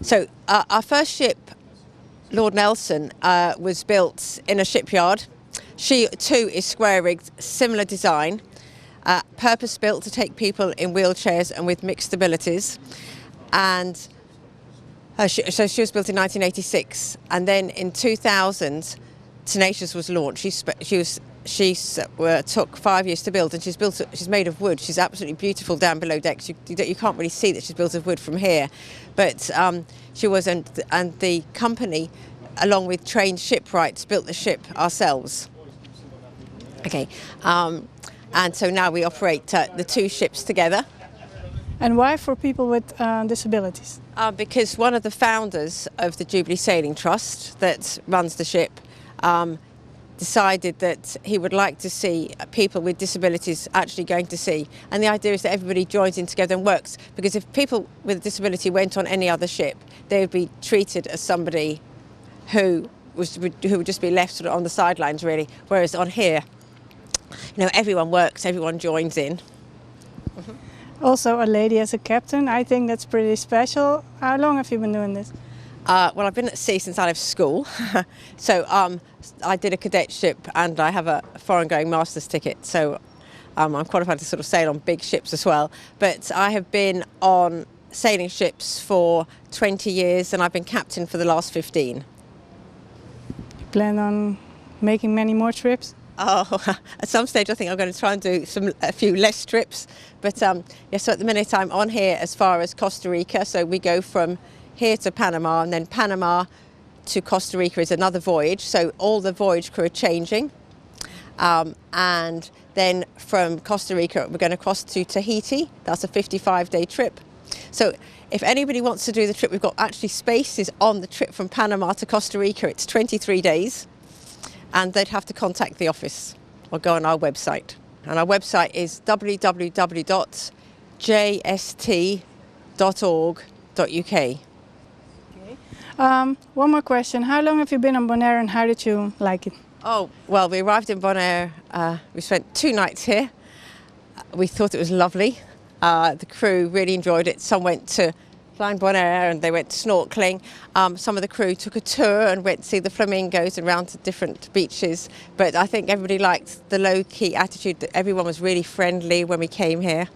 So our first ship, Lord Nelson, was built in a shipyard. She too is square-rigged, similar design, purpose-built to take people in wheelchairs and with mixed abilities. And so she was built in 1986, and then in 2000, Tenacious was launched. She took 5 years to build, and she's made of wood. She's absolutely beautiful down below decks. You can't really see that she's built of wood from here, but she was, and the company, along with trained shipwrights, built the ship ourselves. Okay, and so now we operate the two ships together. And why for people with disabilities? Because one of the founders of the Jubilee Sailing Trust that runs the ship decided that he would like to see people with disabilities actually going to sea. And the idea is that everybody joins in together and works, because if people with a disability went on any other ship, they would be treated as somebody who would just be left sort of on the sidelines, really. Whereas on here, everyone works, everyone joins in. Also a lady as a captain, I think that's pretty special. How long have you been doing this? Well, I've been at sea since I left school. So I did a cadetship and I have a foreign-going master's ticket. So I'm qualified to sort of sail on big ships as well. But I have been on sailing ships for 20 years and I've been captain for the last 15. You plan on making many more trips? Oh, at some stage I think I'm going to try and do a few less trips. But so at the minute I'm on here as far as Costa Rica. So we go from here to Panama, and then Panama to Costa Rica is another voyage. So all the voyage crew are changing. And then from Costa Rica we're going to cross to Tahiti. That's a 55-day trip. So if anybody wants to do the trip, we've got actually spaces on the trip from Panama to Costa Rica. It's 23 days. And they'd have to contact the office or go on our website. And our website is www.jst.org.uk. Okay. One more question. How long have you been on Bonaire and how did you like it? Oh, well, we arrived in Bonaire. We spent 2 nights here. We thought it was lovely. The crew really enjoyed it. Some went to Flying Bonaire and they went snorkeling. Some of the crew took a tour and went to see the flamingos and round to different beaches. But I think everybody liked the low-key attitude. That everyone was really friendly when we came here.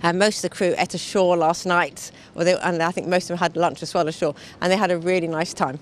And most of the crew ate ashore last night, and I think most of them had lunch as well ashore, and they had a really nice time.